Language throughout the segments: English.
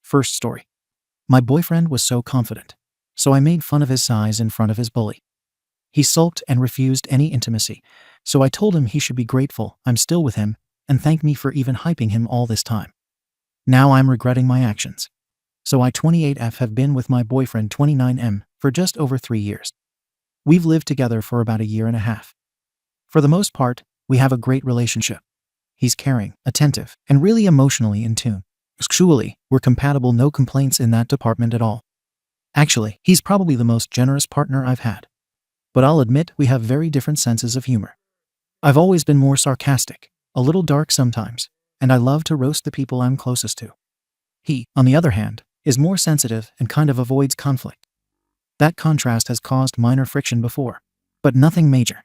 First story. My boyfriend was so confident, so I made fun of his size in front of his bully. He sulked and refused any intimacy, so I told him he should be grateful I'm still with him and thank me for even hyping him all this time. Now I'm regretting my actions. So I 28F have been with my boyfriend 29M for just over 3 years. We've lived together for about a year and a half. For the most part, we have a great relationship. He's caring, attentive, and really emotionally in tune. Sexually, we're compatible, no complaints in that department at all. Actually, he's probably the most generous partner I've had. But I'll admit we have very different senses of humor. I've always been more sarcastic, a little dark sometimes, and I love to roast the people I'm closest to. He, on the other hand, is more sensitive and kind of avoids conflict. That contrast has caused minor friction before, but nothing major.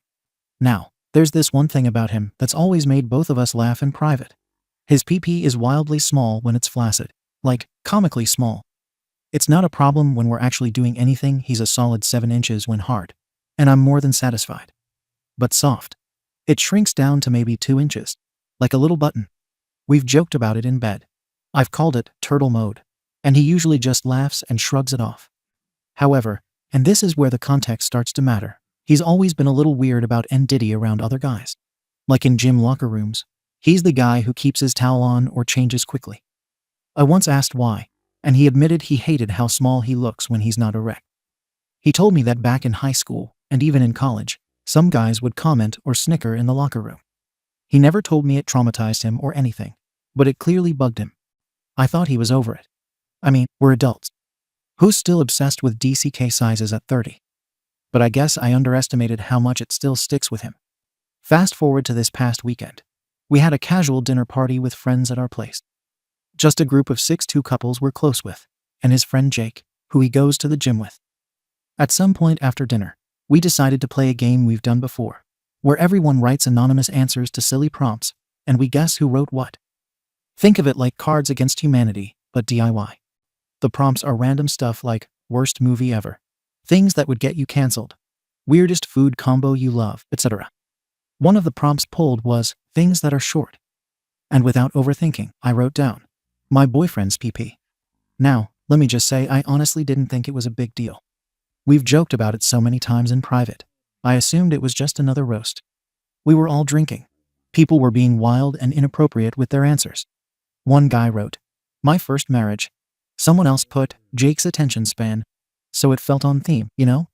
Now, there's this one thing about him that's always made both of us laugh in private. His PP is wildly small when it's flaccid, like comically small. It's not a problem when we're actually doing anything. He's a solid 7 inches when hard, and I'm more than satisfied. But soft, it shrinks down to maybe 2 inches, like a little button. We've joked about it in bed. I've called it turtle mode, and he usually just laughs and shrugs it off. However, and this is where the context starts to matter, he's always been a little weird about N-Diddy around other guys. Like in gym locker rooms, he's the guy who keeps his towel on or changes quickly. I once asked why, and he admitted he hated how small he looks when he's not erect. He told me that back in high school, and even in college, some guys would comment or snicker in the locker room. He never told me it traumatized him or anything, but it clearly bugged him. I thought he was over it. I mean, we're adults. Who's still obsessed with DCK sizes at 30? But I guess I underestimated how much it still sticks with him. Fast forward to this past weekend. We had a casual dinner party with friends at our place. Just a group of 6'2" couples we're close with, and his friend Jake, who he goes to the gym with. At some point after dinner, we decided to play a game we've done before, where everyone writes anonymous answers to silly prompts, and we guess who wrote what. Think of it like Cards Against Humanity, but DIY. The prompts are random stuff like, worst movie ever, things that would get you cancelled, weirdest food combo you love, etc. One of the prompts pulled was, things that are short. And without overthinking, I wrote down, my boyfriend's PP. Now, let me just say I honestly didn't think it was a big deal. We've joked about it so many times in private. I assumed it was just another roast. We were all drinking. People were being wild and inappropriate with their answers. One guy wrote, my first marriage. Someone else put, Jake's attention span. So it felt on theme, you know?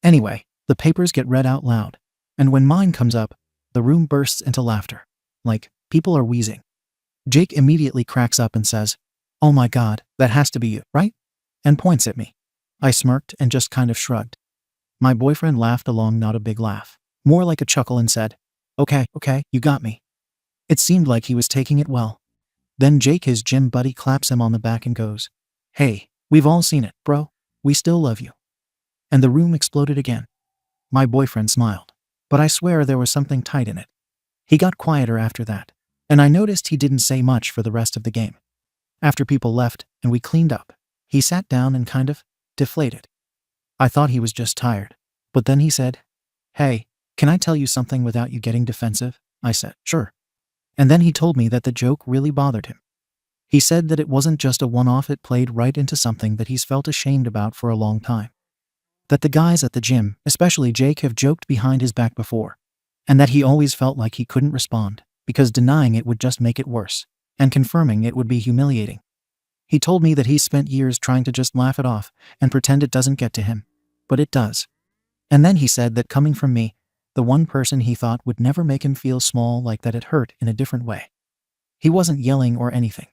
Anyway, the papers get read out loud. And when mine comes up, the room bursts into laughter. Like, people are wheezing. Jake immediately cracks up and says, oh my God, that has to be you, right? And points at me. I smirked and just kind of shrugged. My boyfriend laughed along, not a big laugh, more like a chuckle, and said, okay, you got me. It seemed like he was taking it well. Then Jake, his gym buddy, claps him on the back and goes, hey, we've all seen it, bro. We still love you. And the room exploded again. My boyfriend smiled, but I swear there was something tight in it. He got quieter after that, and I noticed he didn't say much for the rest of the game. After people left and we cleaned up, he sat down and kind of deflated. I thought he was just tired, but then he said, hey, can I tell you something without you getting defensive? I said, sure. And then he told me that the joke really bothered him. He said that it wasn't just a one-off, it played right into something that he's felt ashamed about for a long time. That the guys at the gym, especially Jake, have joked behind his back before, and that he always felt like he couldn't respond, because denying it would just make it worse, and confirming it would be humiliating. He told me that he's spent years trying to just laugh it off and pretend it doesn't get to him, but it does. And then he said that coming from me, the one person he thought would never make him feel small like that, it hurt in a different way. He wasn't yelling or anything.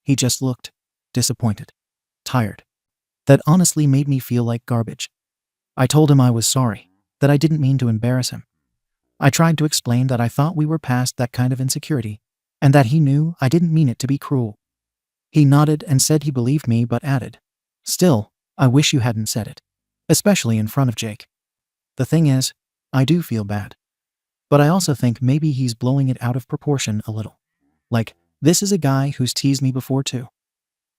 He just looked disappointed, tired. That honestly made me feel like garbage. I told him I was sorry, that I didn't mean to embarrass him. I tried to explain that I thought we were past that kind of insecurity, and that he knew I didn't mean it to be cruel. He nodded and said he believed me, but added, still, I wish you hadn't said it, especially in front of Jake. The thing is, I do feel bad. But I also think maybe he's blowing it out of proportion a little. Like, this is a guy who's teased me before too.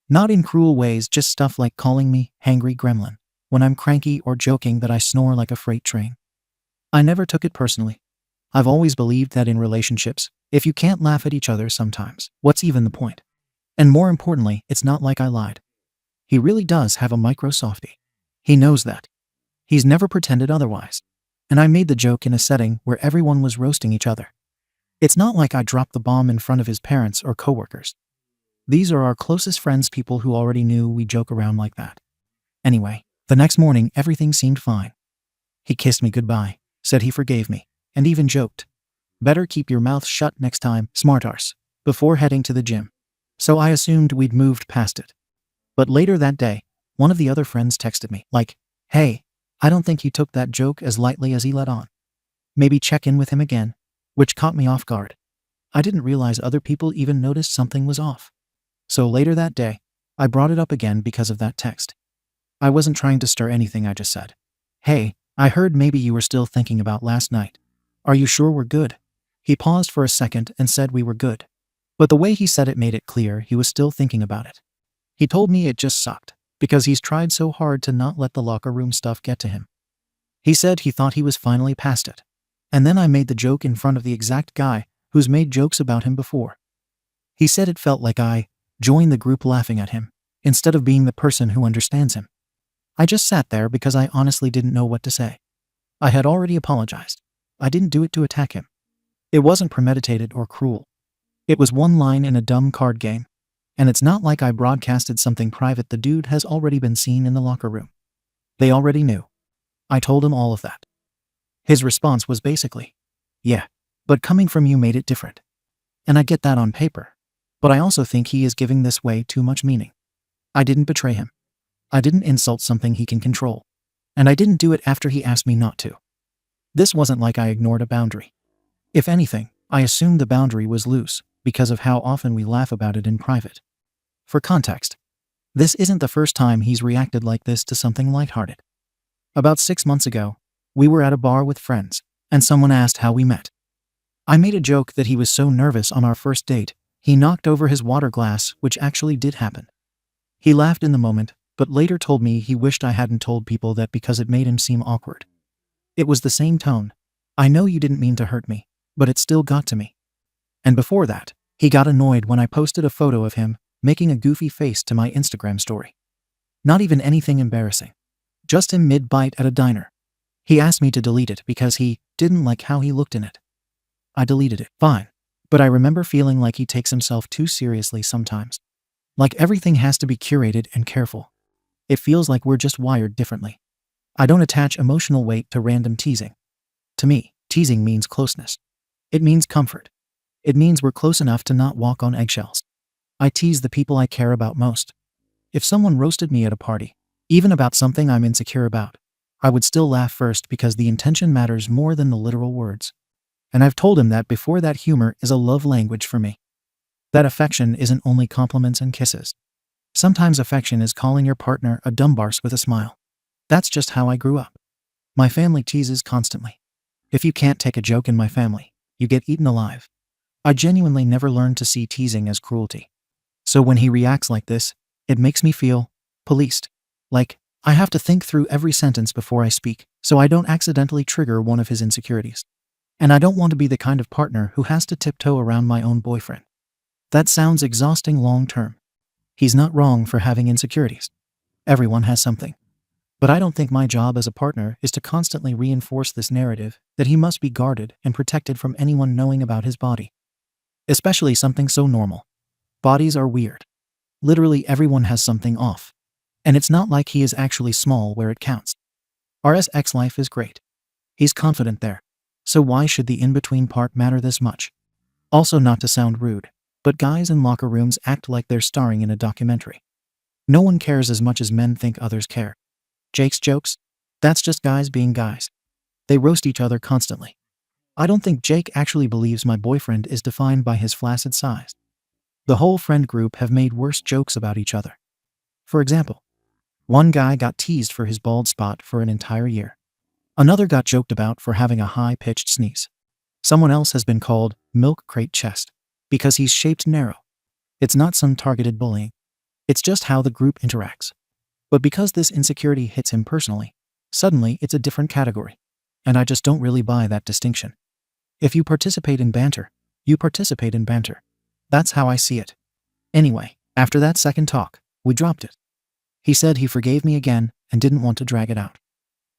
Not in cruel ways, just stuff like calling me hangry gremlin when I'm cranky or joking that I snore like a freight train. I never took it personally. I've always believed that in relationships, if you can't laugh at each other sometimes, what's even the point? And more importantly, it's not like I lied. He really does have a micro softie. He knows that. He's never pretended otherwise. And I made the joke in a setting where everyone was roasting each other. It's not like I dropped the bomb in front of his parents or coworkers. These are our closest friends, people who already knew we joke around like that. Anyway, the next morning everything seemed fine. He kissed me goodbye, said he forgave me, and even joked, "Better keep your mouth shut next time, smartarse," before heading to the gym. So I assumed we'd moved past it. But later that day, one of the other friends texted me, like, "Hey, I don't think he took that joke as lightly as he let on. Maybe check in with him again," which caught me off guard. I didn't realize other people even noticed something was off. So later that day, I brought it up again because of that text. I wasn't trying to stir anything, I just said, "Hey, I heard maybe you were still thinking about last night. Are you sure we're good?" He paused for a second and said we were good. But the way he said it made it clear he was still thinking about it. He told me it just sucked, because he's tried so hard to not let the locker room stuff get to him. He said he thought he was finally past it. And then I made the joke in front of the exact guy who's made jokes about him before. He said it felt like I joined the group laughing at him, instead of being the person who understands him. I just sat there because I honestly didn't know what to say. I had already apologized. I didn't do it to attack him. It wasn't premeditated or cruel. It was one line in a dumb card game. And it's not like I broadcasted something private. The dude has already been seen in the locker room. They already knew. I told him all of that. His response was basically, "Yeah, but coming from you made it different." And I get that on paper. But I also think he is giving this way too much meaning. I didn't betray him. I didn't insult something he can control. And I didn't do it after he asked me not to. This wasn't like I ignored a boundary. If anything, I assumed the boundary was loose because of how often we laugh about it in private. For context, this isn't the first time he's reacted like this to something lighthearted. About 6 months ago, we were at a bar with friends, and someone asked how we met. I made a joke that he was so nervous on our first date, he knocked over his water glass, which actually did happen. He laughed in the moment, but later told me he wished I hadn't told people that because it made him seem awkward. It was the same tone. "I know you didn't mean to hurt me, but it still got to me." And before that, he got annoyed when I posted a photo of him making a goofy face to my Instagram story. Not even anything embarrassing. Just him mid-bite at a diner. He asked me to delete it because he didn't like how he looked in it. I deleted it, fine. But I remember feeling like he takes himself too seriously sometimes. Like everything has to be curated and careful. It feels like we're just wired differently. I don't attach emotional weight to random teasing. To me, teasing means closeness. It means comfort. It means we're close enough to not walk on eggshells. I tease the people I care about most. If someone roasted me at a party, even about something I'm insecure about, I would still laugh first because the intention matters more than the literal words. And I've told him that before, that humor is a love language for me. That affection isn't only compliments and kisses. Sometimes affection is calling your partner a dumbarse with a smile. That's just how I grew up. My family teases constantly. If you can't take a joke in my family, you get eaten alive. I genuinely never learned to see teasing as cruelty. So when he reacts like this, it makes me feel policed. Like, I have to think through every sentence before I speak, so I don't accidentally trigger one of his insecurities. And I don't want to be the kind of partner who has to tiptoe around my own boyfriend. That sounds exhausting long term. He's not wrong for having insecurities. Everyone has something. But I don't think my job as a partner is to constantly reinforce this narrative that he must be guarded and protected from anyone knowing about his body. Especially something so normal. Bodies are weird. Literally everyone has something off. And it's not like he is actually small where it counts. Our sex life is great. He's confident there. So why should the in-between part matter this much? Also, not to sound rude, but guys in locker rooms act like they're starring in a documentary. No one cares as much as men think others care. Jake's jokes? That's just guys being guys. They roast each other constantly. I don't think Jake actually believes my boyfriend is defined by his flaccid size. The whole friend group have made worse jokes about each other. For example, one guy got teased for his bald spot for an entire year. Another got joked about for having a high-pitched sneeze. Someone else has been called milk crate chest because he's shaped narrow. It's not some targeted bullying. It's just how the group interacts. But because this insecurity hits him personally, suddenly it's a different category. And I just don't really buy that distinction. If you participate in banter, you participate in banter. That's how I see it. Anyway, after that second talk, we dropped it. He said he forgave me again and didn't want to drag it out.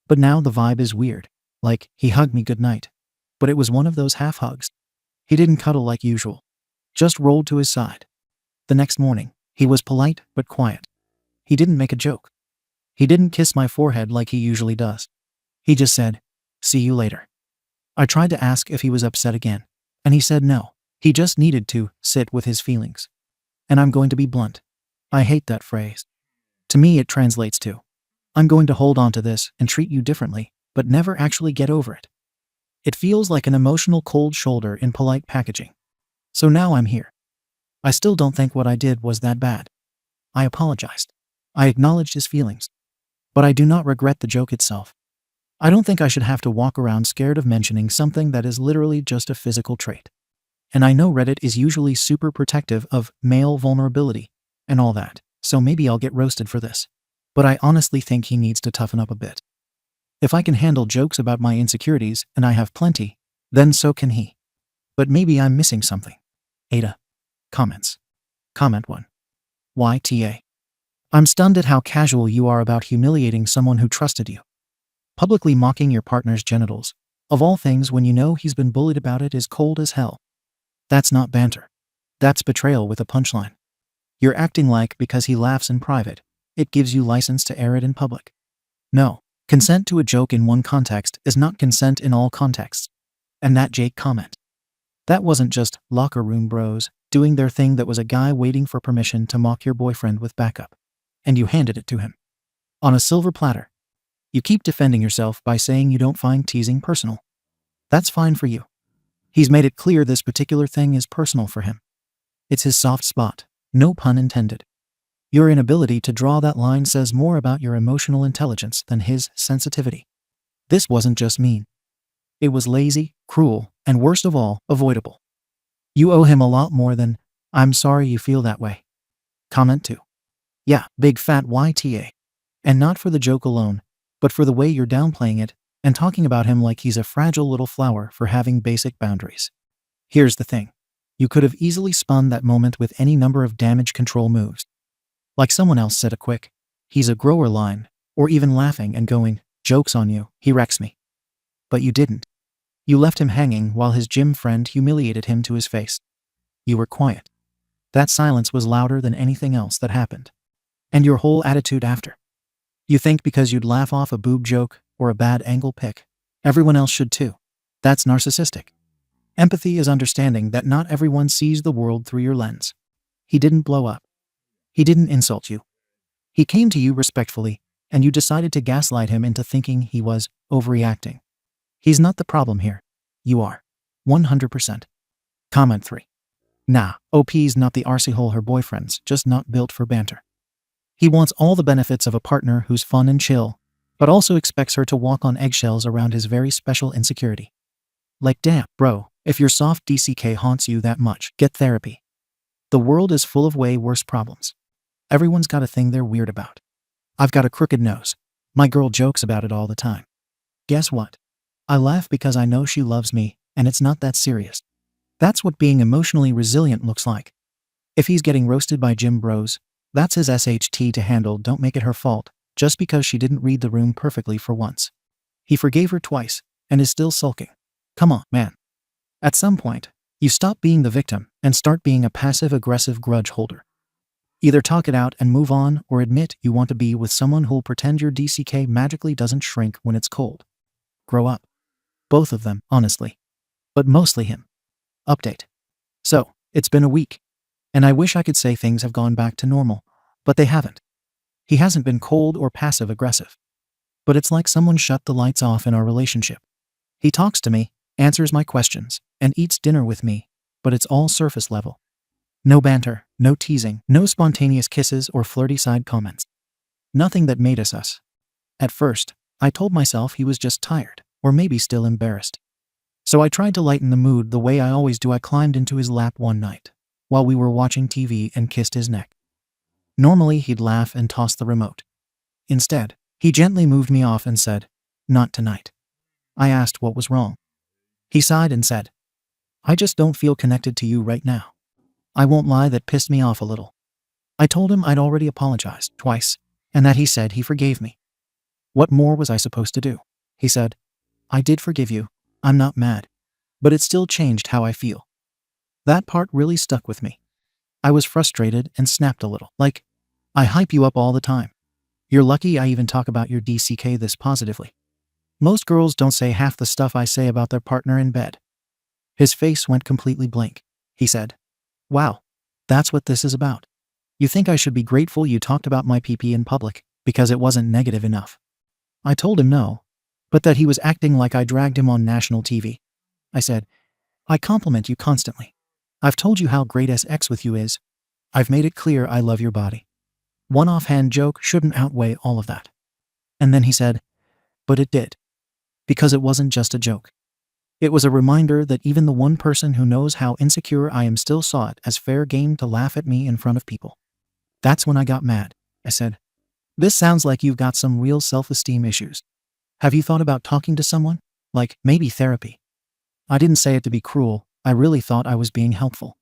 But now the vibe is weird. Like, he hugged me goodnight. But it was one of those half hugs. He didn't cuddle like usual. Just rolled to his side. The next morning, he was polite but quiet. He didn't make a joke. He didn't kiss my forehead like he usually does. He just said, "See you later." I tried to ask if he was upset again, and he said no. He just needed to sit with his feelings. And I'm going to be blunt. I hate that phrase. To me, it translates to, I'm going to hold on to this and treat you differently, but never actually get over it. It feels like an emotional cold shoulder in polite packaging. So now I'm here. I still don't think what I did was that bad. I apologized. I acknowledged his feelings. But I do not regret the joke itself. I don't think I should have to walk around scared of mentioning something that is literally just a physical trait. And I know Reddit is usually super protective of male vulnerability and all that, so maybe I'll get roasted for this. But I honestly think he needs to toughen up a bit. If I can handle jokes about my insecurities, and I have plenty, then so can he. But maybe I'm missing something. Ada. Comments. Comment 1. YTA. I'm stunned at how casual you are about humiliating someone who trusted you. Publicly mocking your partner's genitals, of all things when you know he's been bullied about it, is cold as hell. That's not banter. That's betrayal with a punchline. You're acting like because he laughs in private, it gives you license to air it in public. No, consent to a joke in one context is not consent in all contexts. And that Jake comment. That wasn't just locker room bros doing their thing, that was a guy waiting for permission to mock your boyfriend with backup. And you handed it to him. On a silver platter. You keep defending yourself by saying you don't find teasing personal. That's fine for you. He's made it clear this particular thing is personal for him. It's his soft spot, no pun intended. Your inability to draw that line says more about your emotional intelligence than his sensitivity. This wasn't just mean. It was lazy, cruel, and worst of all, avoidable. You owe him a lot more than, "I'm sorry you feel that way." Comment 2. Yeah, big fat YTA. And not for the joke alone, but for the way you're downplaying it and talking about him like he's a fragile little flower for having basic boundaries. Here's the thing. You could have easily spun that moment with any number of damage control moves. Like someone else said, a quick, "He's a grower" line, or even laughing and going, "Joke's on you, he wrecks me." But you didn't. You left him hanging while his gym friend humiliated him to his face. You were quiet. That silence was louder than anything else that happened. And your whole attitude after. You think because you'd laugh off a boob joke or a bad angle pic, everyone else should too. That's narcissistic. Empathy is understanding that not everyone sees the world through your lens. He didn't blow up. He didn't insult you. He came to you respectfully, and you decided to gaslight him into thinking he was overreacting. He's not the problem here. You are. 100%. Comment 3. Nah, OP's not the arsehole her boyfriend's just not built for banter. He wants all the benefits of a partner who's fun and chill, but also expects her to walk on eggshells around his very special insecurity. Like, damn, bro, if your soft DCK haunts you that much, get therapy. The world is full of way worse problems. Everyone's got a thing they're weird about. I've got a crooked nose. My girl jokes about it all the time. Guess what? I laugh because I know she loves me, and it's not that serious. That's what being emotionally resilient looks like. If he's getting roasted by gym bros, that's his SHT to handle. Don't make it her fault, just because she didn't read the room perfectly for once. He forgave her twice, and is still sulking. Come on, man. At some point, you stop being the victim and start being a passive-aggressive grudge holder. Either talk it out and move on, or admit you want to be with someone who'll pretend your DCK magically doesn't shrink when it's cold. Grow up. Both of them, honestly. But mostly him. Update. So, it's been a week. And I wish I could say things have gone back to normal, but they haven't. He hasn't been cold or passive-aggressive. But it's like someone shut the lights off in our relationship. He talks to me, answers my questions, and eats dinner with me, but it's all surface level. No banter, no teasing, no spontaneous kisses or flirty side comments. Nothing that made us us. At first, I told myself he was just tired, or maybe still embarrassed. So I tried to lighten the mood the way I always do. I climbed into his lap one night, while we were watching TV, and kissed his neck. Normally he'd laugh and toss the remote. Instead, he gently moved me off and said, "Not tonight." I asked what was wrong. He sighed and said, "I just don't feel connected to you right now." I won't lie, that pissed me off a little. I told him I'd already apologized twice, and that he said he forgave me. What more was I supposed to do? He said, I did forgive you. I'm not mad. But it still changed how I feel. That part really stuck with me. I was frustrated and snapped a little. Like, I hype you up all the time. You're lucky I even talk about your DCK this positively. Most girls don't say half the stuff I say about their partner in bed. His face went completely blank. He said, wow, that's what this is about. You think I should be grateful you talked about my PP in public because it wasn't negative enough? I told him no, but that he was acting like I dragged him on national TV. I said, I compliment you constantly. I've told you how great sex with you is. I've made it clear I love your body. One offhand joke shouldn't outweigh all of that. And then he said, but it did. Because it wasn't just a joke. It was a reminder that even the one person who knows how insecure I am still saw it as fair game to laugh at me in front of people. That's when I got mad. I said, this sounds like you've got some real self-esteem issues. Have you thought about talking to someone? Like, maybe therapy? I didn't say it to be cruel. I really thought I was being helpful.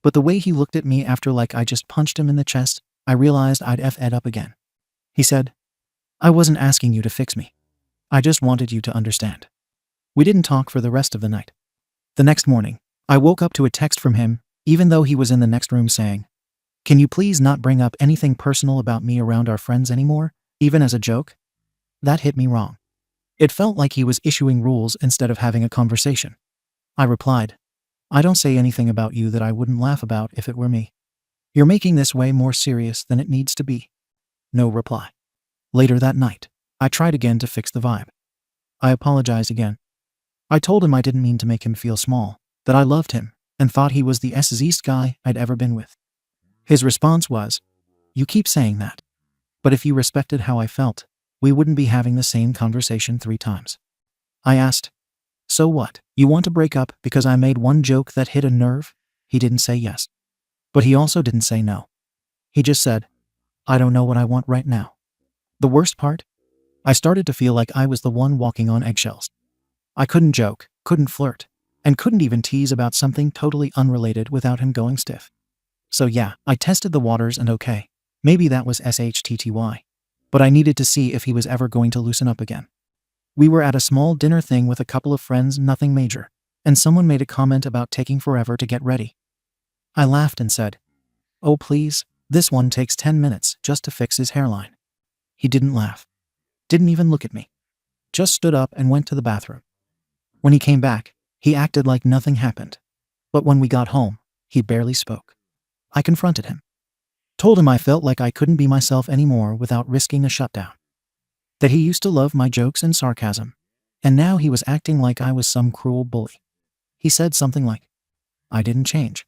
But the way he looked at me after like I just punched him in the chest, I realized I'd F-ed up again. He said, I wasn't asking you to fix me. I just wanted you to understand. We didn't talk for the rest of the night. The next morning, I woke up to a text from him, even though he was in the next room saying, can you please not bring up anything personal about me around our friends anymore, even as a joke? That hit me wrong. It felt like he was issuing rules instead of having a conversation. I replied, I don't say anything about you that I wouldn't laugh about if it were me. You're making this way more serious than it needs to be. No reply. Later that night, I tried again to fix the vibe. I apologized again. I told him I didn't mean to make him feel small, that I loved him, and thought he was the easiest guy I'd ever been with. His response was, you keep saying that. But if you respected how I felt, we wouldn't be having the same conversation 3 times. I asked, so what? You want to break up because I made one joke that hit a nerve? He didn't say yes. But he also didn't say no. He just said, I don't know what I want right now. The worst part? I started to feel like I was the one walking on eggshells. I couldn't joke, couldn't flirt, and couldn't even tease about something totally unrelated without him going stiff. So yeah, I tested the waters and okay, maybe that was SHTTY. But I needed to see if he was ever going to loosen up again. We were at a small dinner thing with a couple of friends, nothing major, and someone made a comment about taking forever to get ready. I laughed and said, oh please, this one takes 10 minutes just to fix his hairline. He didn't laugh. Didn't even look at me. Just stood up and went to the bathroom. When he came back, he acted like nothing happened. But when we got home, he barely spoke. I confronted him. Told him I felt like I couldn't be myself anymore without risking a shutdown. That he used to love my jokes and sarcasm, and now he was acting like I was some cruel bully. He said something like, I didn't change.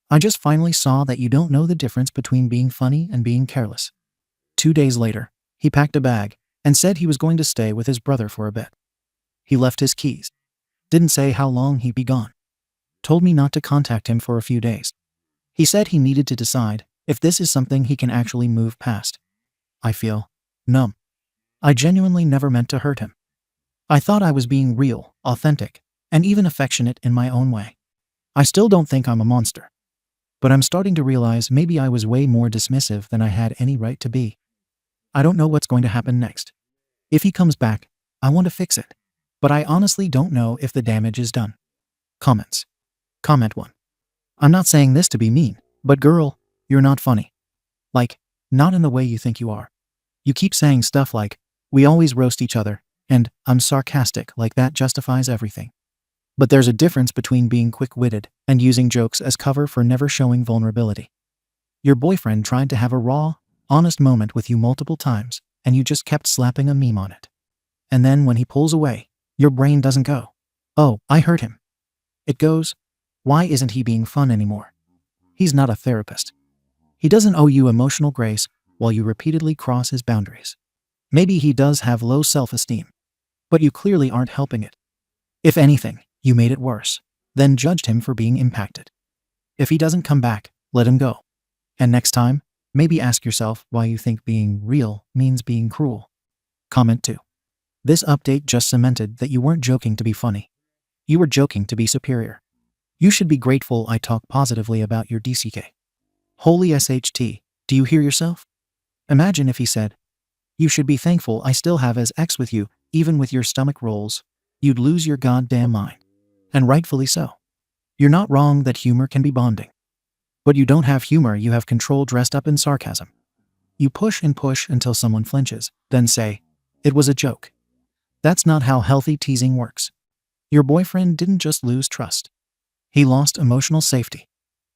I just finally saw that you don't know the difference between being funny and being careless. 2 days later, he packed a bag and said he was going to stay with his brother for a bit. He left his keys. Didn't say how long he'd be gone. Told me not to contact him for a few days. He said he needed to decide if this is something he can actually move past. I feel numb. I genuinely never meant to hurt him. I thought I was being real, authentic, and even affectionate in my own way. I still don't think I'm a monster. But I'm starting to realize maybe I was way more dismissive than I had any right to be. I don't know what's going to happen next. If he comes back, I want to fix it. But I honestly don't know if the damage is done. Comments. Comment 1. I'm not saying this to be mean, but girl, you're not funny. Like, not in the way you think you are. You keep saying stuff like, we always roast each other, and I'm sarcastic like that justifies everything. But there's a difference between being quick-witted and using jokes as cover for never showing vulnerability. Your boyfriend tried to have a raw, honest moment with you multiple times, and you just kept slapping a meme on it. And then when he pulls away, your brain doesn't go, oh, I hurt him. It goes, why isn't he being fun anymore? He's not a therapist. He doesn't owe you emotional grace while you repeatedly cross his boundaries. Maybe he does have low self-esteem, but you clearly aren't helping it. If anything, you made it worse, then judged him for being impacted. If he doesn't come back, let him go. And next time, maybe ask yourself why you think being real means being cruel. Comment 2. This update just cemented that you weren't joking to be funny. You were joking to be superior. You should be grateful I talk positively about your DCK. Holy SHT, do you hear yourself? Imagine if he said, "You should be thankful I still have as ex with you, even with your stomach rolls." You'd lose your goddamn mind. And rightfully so. You're not wrong that humor can be bonding. But you don't have humor, you have control dressed up in sarcasm. You push and push until someone flinches, then say, "It was a joke." That's not how healthy teasing works. Your boyfriend didn't just lose trust. He lost emotional safety.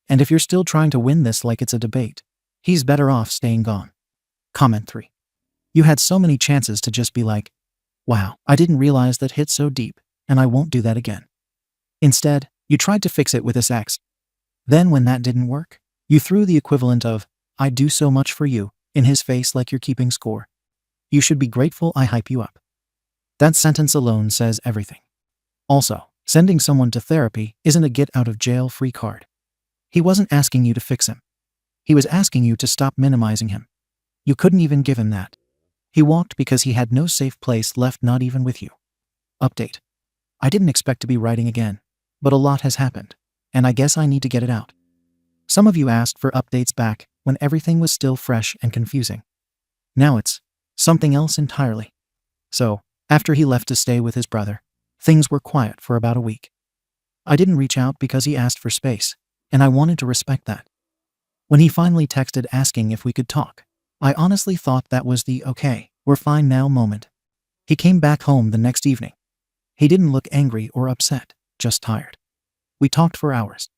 And if you're still trying to win this like it's a debate, he's better off staying gone. Comment 3. You had so many chances to just be like, "Wow, I didn't realize that hit so deep, and I won't do that again." Instead, you tried to fix it with his ex. Then when that didn't work, you threw the equivalent of, "I do so much for you," in his face like you're keeping score. You should be grateful I hype you up. That sentence alone says everything. Also, sending someone to therapy isn't a get-out-of-jail-free card. He wasn't asking you to fix him. He was asking you to stop minimizing him. You couldn't even give him that. He walked because he had no safe place left, not even with you. Update. I didn't expect to be writing again, but a lot has happened, and I guess I need to get it out. Some of you asked for updates back when everything was still fresh and confusing. Now it's something else entirely. So, after he left to stay with his brother, things were quiet for about a week. I didn't reach out because he asked for space, and I wanted to respect that. When he finally texted asking if we could talk, I honestly thought that was the "okay, we're fine now" moment. He came back home the next evening. He didn't look angry or upset, just tired. We talked for hours.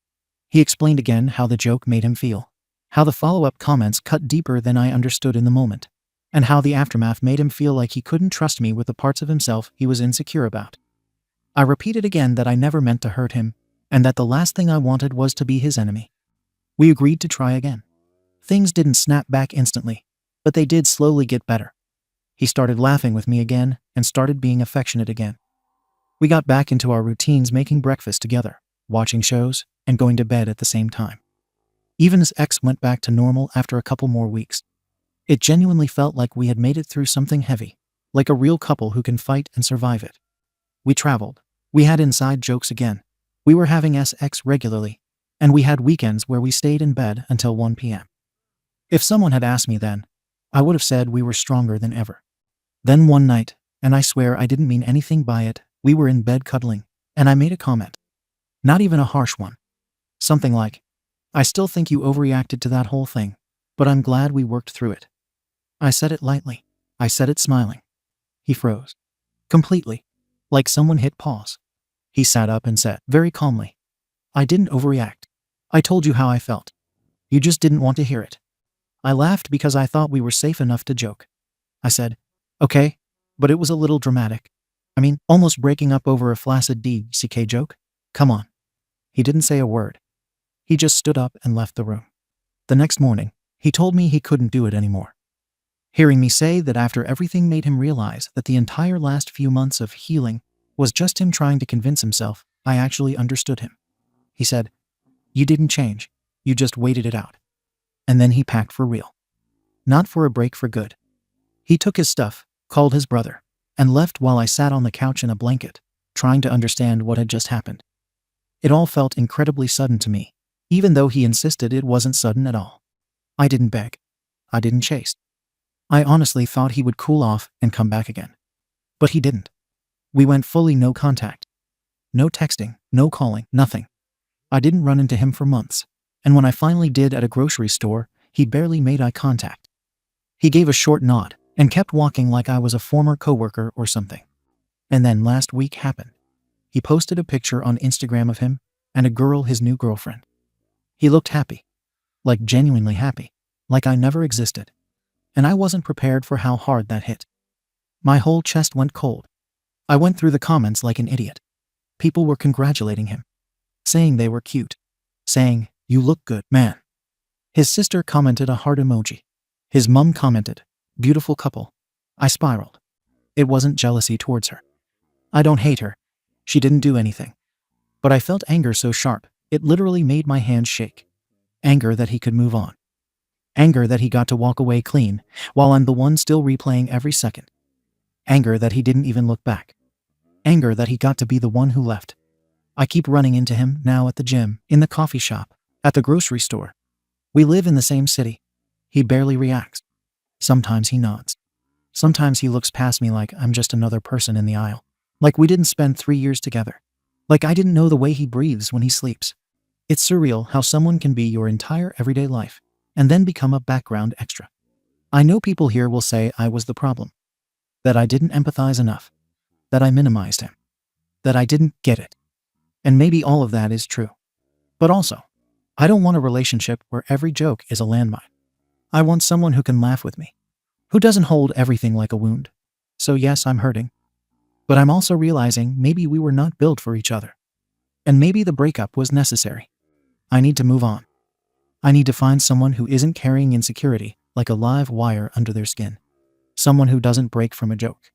He explained again how the joke made him feel, how the follow-up comments cut deeper than I understood in the moment, and how the aftermath made him feel like he couldn't trust me with the parts of himself he was insecure about. I repeated again that I never meant to hurt him, and that the last thing I wanted was to be his enemy. We agreed to try again. Things didn't snap back instantly, but they did slowly get better. He started laughing with me again and started being affectionate again. We got back into our routines, making breakfast together, watching shows, and going to bed at the same time. Even his ex went back to normal after a couple more weeks. It genuinely felt like we had made it through something heavy, like a real couple who can fight and survive it. We traveled. We had inside jokes again. We were having sex regularly, and we had weekends where we stayed in bed until 1 p.m. If someone had asked me then, I would have said we were stronger than ever. Then one night, and I swear I didn't mean anything by it, we were in bed cuddling, and I made a comment. Not even a harsh one. Something like, "I still think you overreacted to that whole thing, but I'm glad we worked through it." I said it lightly. I said it smiling. He froze. Completely. Like someone hit pause. He sat up and said, very calmly, "I didn't overreact. I told you how I felt. You just didn't want to hear it." I laughed because I thought we were safe enough to joke. I said, "Okay, but it was a little dramatic. I mean, almost breaking up over a flaccid DCK joke? Come on." He didn't say a word. He just stood up and left the room. The next morning, he told me he couldn't do it anymore. Hearing me say that after everything made him realize that the entire last few months of healing was just him trying to convince himself, I actually understood him. He said, "You didn't change. You just waited it out." And then he packed for real. Not for a break, for good. He took his stuff, called his brother, and left while I sat on the couch in a blanket, trying to understand what had just happened. It all felt incredibly sudden to me, even though he insisted it wasn't sudden at all. I didn't beg. I didn't chase. I honestly thought he would cool off and come back again. But he didn't. We went fully no contact. No texting, no calling, nothing. I didn't run into him for months, and when I finally did at a grocery store, he barely made eye contact. He gave a short nod and kept walking like I was a former coworker or something. And then last week happened. He posted a picture on Instagram of him and a girl, his new girlfriend. He looked happy. Like genuinely happy. Like I never existed. And I wasn't prepared for how hard that hit. My whole chest went cold. I went through the comments like an idiot. People were congratulating him. Saying they were cute. Saying, "You look good, man." His sister commented a heart emoji. His mum commented, "Beautiful couple." I spiraled. It wasn't jealousy towards her. I don't hate her. She didn't do anything. But I felt anger so sharp, it literally made my hands shake. Anger that he could move on. Anger that he got to walk away clean, while I'm the one still replaying every second. Anger that he didn't even look back. Anger that he got to be the one who left. I keep running into him now at the gym, in the coffee shop, at the grocery store. We live in the same city. He barely reacts. Sometimes he nods. Sometimes he looks past me like I'm just another person in the aisle. Like we didn't spend 3 years together. Like I didn't know the way he breathes when he sleeps. It's surreal how someone can be your entire everyday life and then become a background extra. I know people here will say I was the problem, that I didn't empathize enough, that I minimized him, that I didn't get it. And maybe all of that is true. But also, I don't want a relationship where every joke is a landmine. I want someone who can laugh with me, who doesn't hold everything like a wound. So yes, I'm hurting. But I'm also realizing maybe we were not built for each other. And maybe the breakup was necessary. I need to move on. I need to find someone who isn't carrying insecurity like a live wire under their skin. Someone who doesn't break from a joke.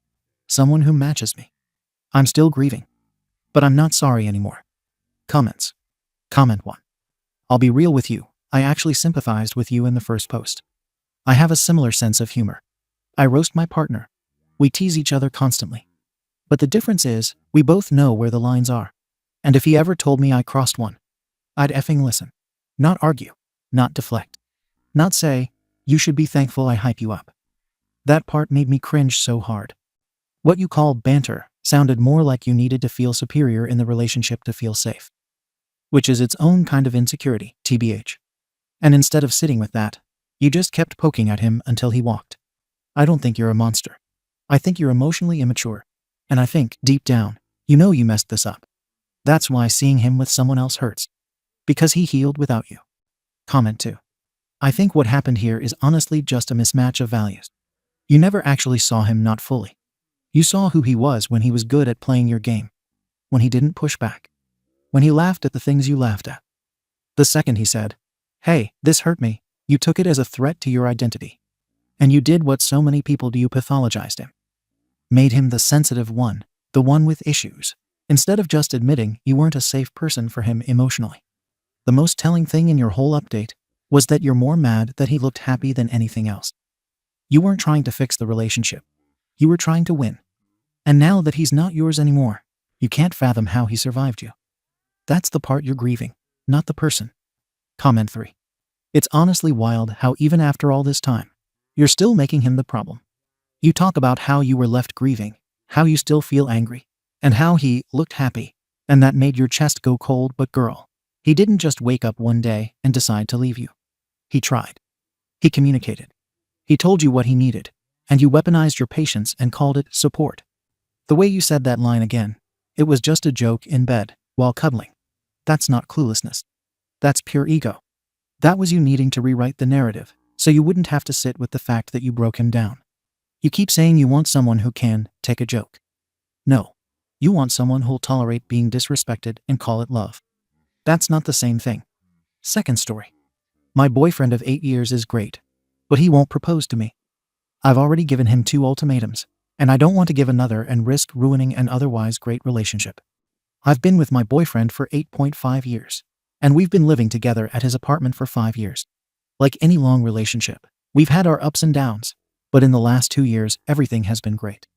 Someone who matches me. I'm still grieving. But I'm not sorry anymore. Comments. Comment 1. I'll be real with you. I actually sympathized with you in the first post. I have a similar sense of humor. I roast my partner. We tease each other constantly. But the difference is, we both know where the lines are. And if he ever told me I crossed one, I'd effing listen. Not argue. Not deflect. Not say, you should be thankful I hype you up. That part made me cringe so hard. What you call banter sounded more like you needed to feel superior in the relationship to feel safe. Which is its own kind of insecurity, TBH. And instead of sitting with that, you just kept poking at him until he walked. I don't think you're a monster. I think you're emotionally immature. And I think, deep down, you know you messed this up. That's why seeing him with someone else hurts. Because he healed without you. Comment 2. I think what happened here is honestly just a mismatch of values. You never actually saw him not fully. You saw who he was when he was good at playing your game. When he didn't push back. When he laughed at the things you laughed at. The second he said, hey, this hurt me, you took it as a threat to your identity. And you did what so many people do, you pathologized him. Made him the sensitive one, the one with issues, instead of just admitting you weren't a safe person for him emotionally. The most telling thing in your whole update was that you're more mad that he looked happy than anything else. You weren't trying to fix the relationship. You were trying to win. And now that he's not yours anymore, you can't fathom how he survived you. That's the part you're grieving, not the person. Comment 3. It's honestly wild how even after all this time, you're still making him the problem. You talk about how you were left grieving, how you still feel angry, and how he looked happy, and that made your chest go cold, but girl, he didn't just wake up one day and decide to leave you. He tried. He communicated. He told you what he needed, and you weaponized your patience and called it support. The way you said that line again, it was just a joke in bed, while cuddling. That's not cluelessness. That's pure ego. That was you needing to rewrite the narrative, so you wouldn't have to sit with the fact that you broke him down. You keep saying you want someone who can take a joke. No. You want someone who'll tolerate being disrespected and call it love. That's not the same thing. Second story. My boyfriend of 8 years is great, but he won't propose to me. I've already given him 2 ultimatums, and I don't want to give another and risk ruining an otherwise great relationship. I've been with my boyfriend for 8.5 years, and we've been living together at his apartment for 5 years. Like any long relationship, we've had our ups and downs, but in the last 2 years, everything has been great.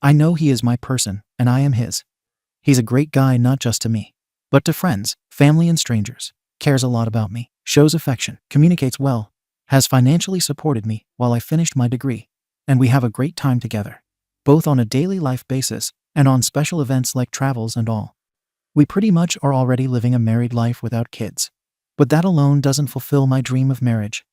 I know he is my person, and I am his. He's a great guy not just to me, but to friends, family and strangers, cares a lot about me, shows affection, communicates well, has financially supported me while I finished my degree, and we have a great time together, both on a daily life basis and on special events like travels and all. We pretty much are already living a married life without kids, but that alone doesn't fulfill my dream of marriage.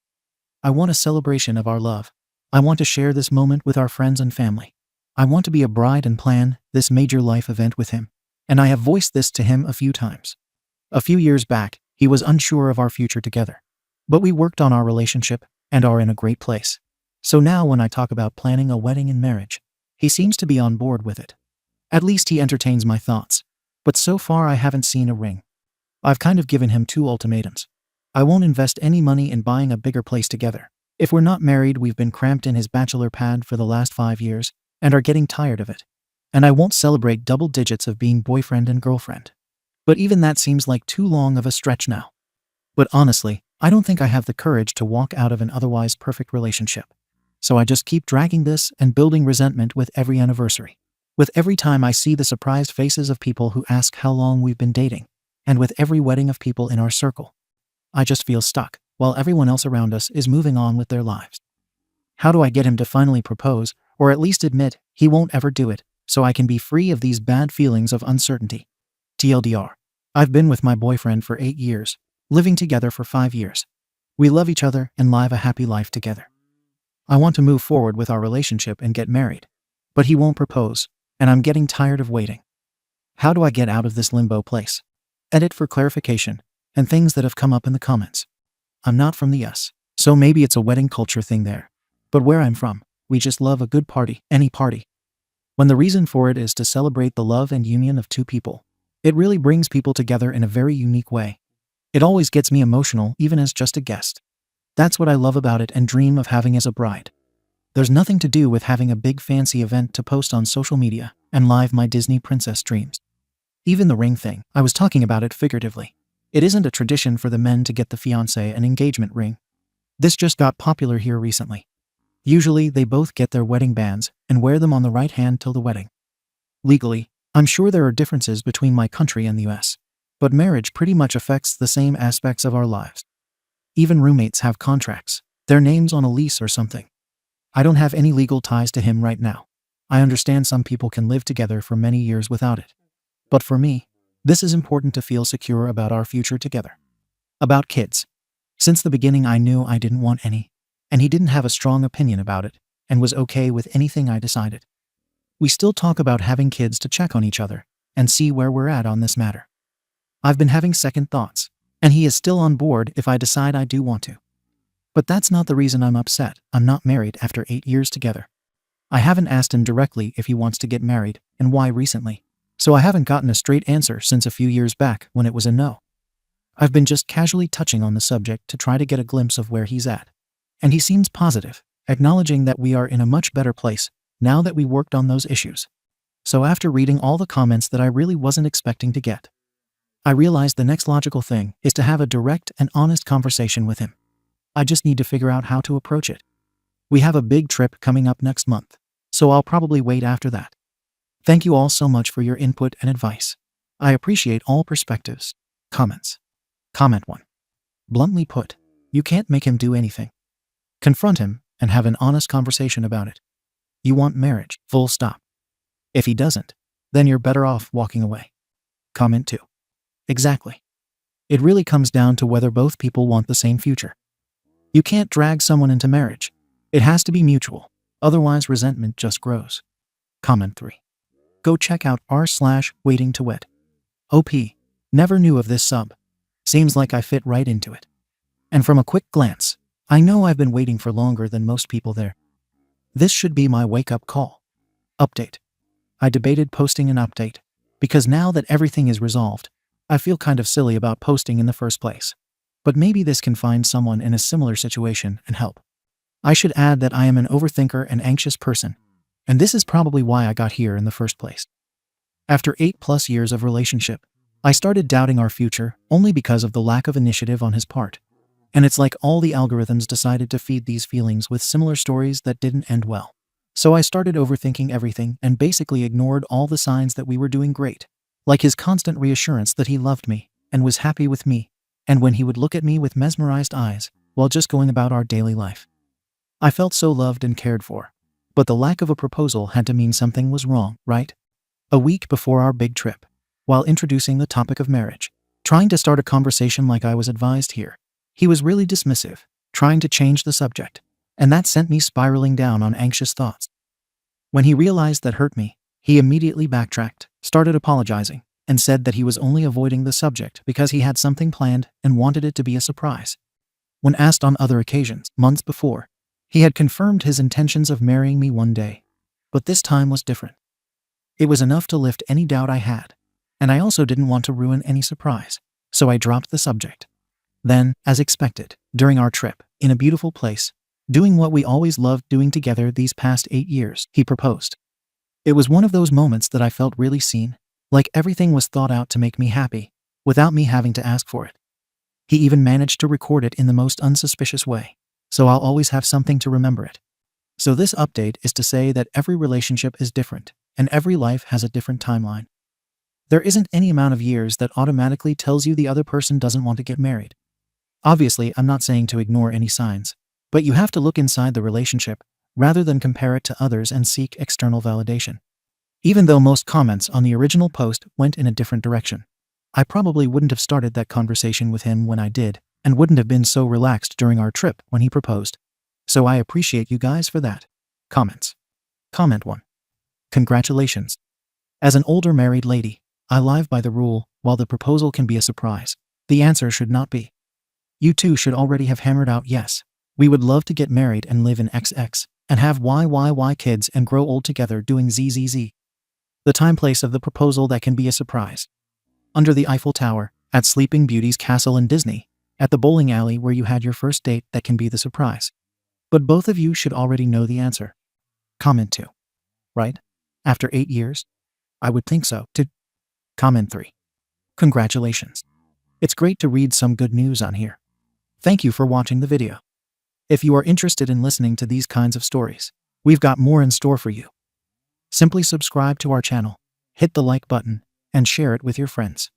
I want a celebration of our love. I want to share this moment with our friends and family. I want to be a bride and plan this major life event with him, and I have voiced this to him a few times. A few years back, he was unsure of our future together, but we worked on our relationship and are in a great place. So now when I talk about planning a wedding and marriage, he seems to be on board with it. At least he entertains my thoughts, but so far I haven't seen a ring. I've kind of given him 2 ultimatums. I won't invest any money in buying a bigger place together. If we're not married, we've been cramped in his bachelor pad for the last 5 years and are getting tired of it. And I won't celebrate double digits of being boyfriend and girlfriend. But even that seems like too long of a stretch now. But honestly, I don't think I have the courage to walk out of an otherwise perfect relationship. So I just keep dragging this and building resentment with every anniversary. With every time I see the surprised faces of people who ask how long we've been dating, and with every wedding of people in our circle. I just feel stuck, while everyone else around us is moving on with their lives. How do I get him to finally propose, or at least admit he won't ever do it, so I can be free of these bad feelings of uncertainty? TLDR. I've been with my boyfriend for 8 years, living together for 5 years. We love each other and live a happy life together. I want to move forward with our relationship and get married. But he won't propose, and I'm getting tired of waiting. How do I get out of this limbo place? Edit for clarification, and things that have come up in the comments. I'm not from the US, so maybe it's a wedding culture thing there. But where I'm from, we just love a good party, any party. When the reason for it is to celebrate the love and union of two people, it really brings people together in a very unique way. It always gets me emotional, even as just a guest. That's what I love about it and dream of having as a bride. There's nothing to do with having a big fancy event to post on social media and live my Disney princess dreams. Even the ring thing, I was talking about it figuratively. It isn't a tradition for the men to get the fiancé an engagement ring. This just got popular here recently. Usually, they both get their wedding bands and wear them on the right hand till the wedding. Legally, I'm sure there are differences between my country and the US, but marriage pretty much affects the same aspects of our lives. Even roommates have contracts, their names on a lease or something. I don't have any legal ties to him right now. I understand some people can live together for many years without it. But for me, this is important to feel secure about our future together. About kids. Since the beginning I knew I didn't want any, and he didn't have a strong opinion about it, and was okay with anything I decided. We still talk about having kids to check on each other, and see where we're at on this matter. I've been having second thoughts, and he is still on board if I decide I do want to. But that's not the reason I'm upset. I'm not married after 8 years together. I haven't asked him directly if he wants to get married, and why recently, so I haven't gotten a straight answer since a few years back when it was a no. I've been just casually touching on the subject to try to get a glimpse of where he's at. And he seems positive, acknowledging that we are in a much better place now that we worked on those issues. So after reading all the comments that I really wasn't expecting to get, I realized the next logical thing is to have a direct and honest conversation with him. I just need to figure out how to approach it. We have a big trip coming up next month, so I'll probably wait after that. Thank you all so much for your input and advice. I appreciate all perspectives. Comments. Comment 1. Bluntly put, you can't make him do anything. Confront him and have an honest conversation about it. You want marriage, full stop. If he doesn't, then you're better off walking away. Comment 2. Exactly. It really comes down to whether both people want the same future. You can't drag someone into marriage. It has to be mutual, otherwise resentment just grows. Comment 3. Go check out r/waiting to wed. OP. Never knew of this sub. Seems like I fit right into it. And from a quick glance, I know I've been waiting for longer than most people there. This should be my wake-up call. Update. I debated posting an update, because now that everything is resolved, I feel kind of silly about posting in the first place. But maybe this can find someone in a similar situation and help. I should add that I am an overthinker and anxious person, and this is probably why I got here in the first place. After 8+ years of relationship, I started doubting our future only because of the lack of initiative on his part. And it's like all the algorithms decided to feed these feelings with similar stories that didn't end well. So I started overthinking everything and basically ignored all the signs that we were doing great, like his constant reassurance that he loved me and was happy with me, and when he would look at me with mesmerized eyes while just going about our daily life. I felt so loved and cared for. But the lack of a proposal had to mean something was wrong, right? A week before our big trip, while introducing the topic of marriage, trying to start a conversation like I was advised here, he was really dismissive, trying to change the subject, and that sent me spiraling down on anxious thoughts. When he realized that hurt me, he immediately backtracked, started apologizing, and said that he was only avoiding the subject because he had something planned and wanted it to be a surprise. When asked on other occasions, months before, he had confirmed his intentions of marrying me one day, but this time was different. It was enough to lift any doubt I had, and I also didn't want to ruin any surprise, so I dropped the subject. Then, as expected, during our trip, in a beautiful place, doing what we always loved doing together these past 8 years, he proposed. It was one of those moments that I felt really seen, like everything was thought out to make me happy, without me having to ask for it. He even managed to record it in the most unsuspicious way, so I'll always have something to remember it. So this update is to say that every relationship is different, and every life has a different timeline. There isn't any amount of years that automatically tells you the other person doesn't want to get married. Obviously, I'm not saying to ignore any signs, but you have to look inside the relationship rather than compare it to others and seek external validation. Even though most comments on the original post went in a different direction, I probably wouldn't have started that conversation with him when I did, and wouldn't have been so relaxed during our trip when he proposed. So I appreciate you guys for that. Comments. Comment 1. Congratulations. As an older married lady, I live by the rule, while the proposal can be a surprise, the answer should not be. You two should already have hammered out yes. We would love to get married and live in XX, and have YYY kids and grow old together doing ZZZ. The time-place of the proposal that can be a surprise. Under the Eiffel Tower, at Sleeping Beauty's castle in Disney, at the bowling alley where you had your first date that can be the surprise. But both of you should already know the answer. Comment 2. Right? After 8 years? I would think so, too. Comment 3. Congratulations. It's great to read some good news on here. Thank you for watching the video. If you are interested in listening to these kinds of stories, we've got more in store for you. Simply subscribe to our channel, hit the like button, and share it with your friends.